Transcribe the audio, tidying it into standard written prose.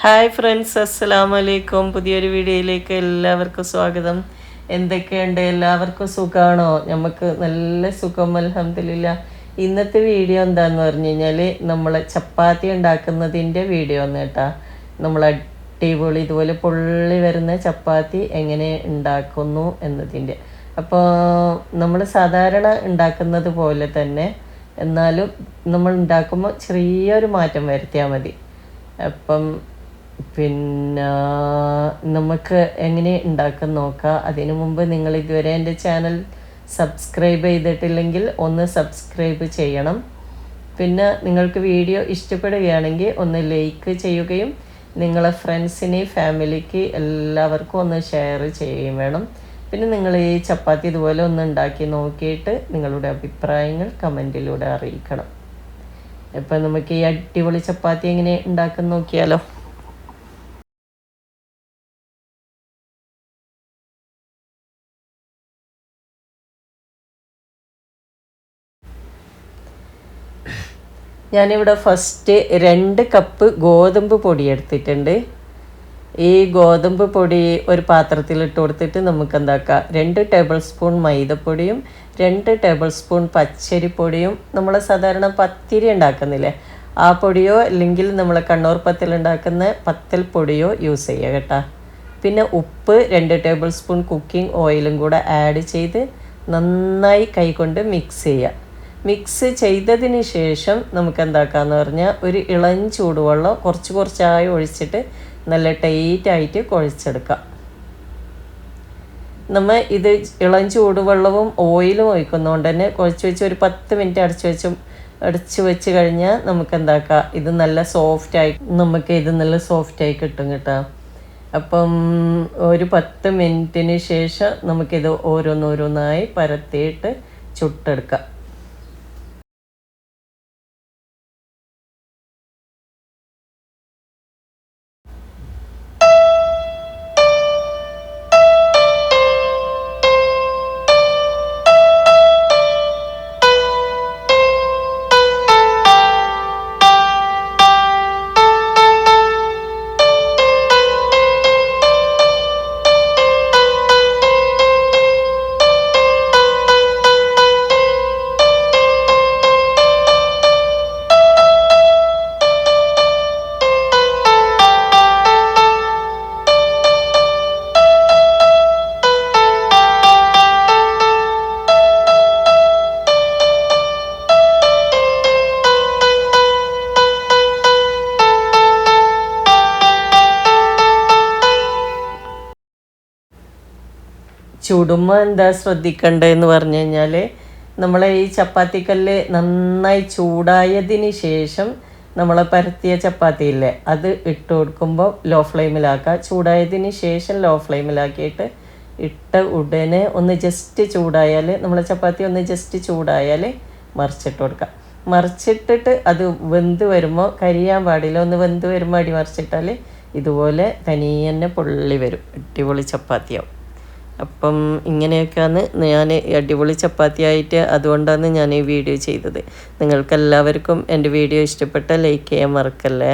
Hi friends, അസ്സലാമു അലൈക്കും. പുതിയൊരു വീഡിയോയിലേക്ക് എല്ലാവർക്കും സ്വാഗതം. എന്തൊക്കെയുണ്ട്? എല്ലാവർക്കും സുഖമാണോ? നമുക്ക് നല്ല സുഖം, അൽഹംദുലില്ലാ. ഇന്നത്തെ വീഡിയോ എന്താണെന്ന് പറഞ്ഞു കഴിഞ്ഞാൽ നമ്മൾ ചപ്പാത്തി ഉണ്ടാക്കുന്നതിൻ്റെ വീഡിയോ ആണ് കേട്ടോ. നമ്മൾ അടിപൊളി ഇതുപോലെ പൊള്ളി വരുന്ന ചപ്പാത്തി എങ്ങനെ ഉണ്ടാക്കുന്നു എന്നതിൻ്റെ. അപ്പോൾ നമ്മൾ സാധാരണ ഉണ്ടാക്കുന്നത് പോലെ തന്നെ, എന്നാലും നമ്മൾ ഉണ്ടാക്കുമ്പോൾ ചെറിയൊരു മാറ്റം വരുത്തിയാൽ മതി. അപ്പം പിന്നെ നമുക്ക് എങ്ങനെ ഉണ്ടാക്കാൻ നോക്കാം. അതിനു മുമ്പ് നിങ്ങൾ ഇതുവരെ എൻ്റെ ചാനൽ സബ്സ്ക്രൈബ് ചെയ്തിട്ടില്ലെങ്കിൽ ഒന്ന് സബ്സ്ക്രൈബ് ചെയ്യണം. പിന്നെ നിങ്ങൾക്ക് വീഡിയോ ഇഷ്ടപ്പെടുകയാണെങ്കിൽ ഒന്ന് ലൈക്ക് ചെയ്യുകയും നിങ്ങളെ ഫ്രണ്ട്സിന് ഫാമിലിക്ക് എല്ലാവർക്കും ഒന്ന് ഷെയർ ചെയ്യുകയും വേണം. പിന്നെ നിങ്ങൾ ഈ ചപ്പാത്തി ഇതുപോലെ ഒന്ന് ഉണ്ടാക്കി നോക്കിയിട്ട് നിങ്ങളുടെ അഭിപ്രായങ്ങൾ കമൻറ്റിലൂടെ അറിയിക്കണം. ഇപ്പം നമുക്ക് ഈ അടിപൊളി ചപ്പാത്തി എങ്ങനെ ഉണ്ടാക്കാൻ നോക്കിയാലോ. ഞാനിവിടെ ഫസ്റ്റ് 2 കപ്പ് ഗോതമ്പ് പൊടി എടുത്തിട്ടുണ്ട്. ഈ ഗോതമ്പ് പൊടി ഒരു പാത്രത്തിലിട്ട് കൊടുത്തിട്ട് നമുക്ക് എന്താക്കാം, 2 ടേബിൾ സ്പൂൺ മൈദപ്പൊടിയും 2 ടേബിൾ സ്പൂൺ പച്ചരിപ്പൊടിയും, നമ്മൾ സാധാരണ പത്തിരി ഉണ്ടാക്കുന്നില്ലേ ആ പൊടിയോ അല്ലെങ്കിൽ നമ്മൾ കണ്ണൂർ പത്തൽ ഉണ്ടാക്കുന്ന പത്തൽ പൊടിയോ യൂസ് ചെയ്യുക കേട്ടോ. പിന്നെ ഉപ്പ് 2 ടേബിൾ സ്പൂൺ കുക്കിംഗ് ഓയിലും കൂടെ ആഡ് ചെയ്ത് നന്നായി കൈകൊണ്ട് മിക്സ് ചെയ്യുക. മിക്സ് ചെയ്തതിന് ശേഷം നമുക്ക് എന്താക്കാമെന്ന് പറഞ്ഞാൽ ഒരു ഇളം ചൂടുവെള്ളം കുറച്ചായി ഒഴിച്ചിട്ട് നല്ല ടൈറ്റായിട്ട് കുഴച്ചെടുക്കാം. നമ്മൾ ഇത് ഇളം ചൂടുവെള്ളവും ഓയിലും ഒഴിക്കുന്നതുകൊണ്ട് തന്നെ കുഴച്ച് വെച്ച് ഒരു 10 മിനിറ്റ് അടച്ച് വെച്ച് കഴിഞ്ഞാൽ നമുക്ക് എന്താക്കാം, ഇത് നല്ല സോഫ്റ്റായി കിട്ടും കേട്ടോ. അപ്പം ഒരു 10 മിനിറ്റിന് ശേഷം നമുക്കിത് ഓരോന്നോരോന്നായി പരത്തിയിട്ട് ചുട്ടെടുക്കാം. ചുടുമ്പോൾ എന്താ ശ്രദ്ധിക്കേണ്ടതെന്ന് പറഞ്ഞു കഴിഞ്ഞാൽ, നമ്മളെ ഈ ചപ്പാത്തിക്കല്ല് നന്നായി ചൂടായതിന് ശേഷം നമ്മൾ പരത്തിയ ചപ്പാത്തി ഇല്ലേ അത് ഇട്ട് കൊടുക്കുമ്പോൾ ലോ ഫ്ലെയിമിലാക്കുക. ചൂടായതിന് ശേഷം ലോ ഫ്ലെയിമിലാക്കിയിട്ട് ഇട്ട ഉടനെ ഒന്ന് ജസ്റ്റ് ചൂടായാൽ, നമ്മളെ ചപ്പാത്തി ഒന്ന് ജസ്റ്റ് ചൂടായാൽ മറിച്ചിട്ട് കൊടുക്കുക. മറിച്ചിട്ടിട്ട് അത് വെന്ത് വരുമ്പോൾ കരിയാൻ പാടില്ല. ഒന്ന് വെന്ത് വരുമ്പോൾ അടി മറിച്ചിട്ടാൽ ഇതുപോലെ തനിയെ തന്നെ പൊള്ളി വരും, അടിപൊളി ചപ്പാത്തിയാവും. അപ്പം ഇങ്ങനെയൊക്കെയാണ് ഞാൻ അടിപൊളി ചപ്പാത്തിയായിട്ട്, അതുകൊണ്ടാണ് ഞാൻ ഈ വീഡിയോ ചെയ്തത്. നിങ്ങൾക്കെല്ലാവർക്കും എൻ്റെ വീഡിയോ ഇഷ്ടപ്പെട്ട ലൈക്ക് ചെയ്യാൻ മറക്കല്ലേ.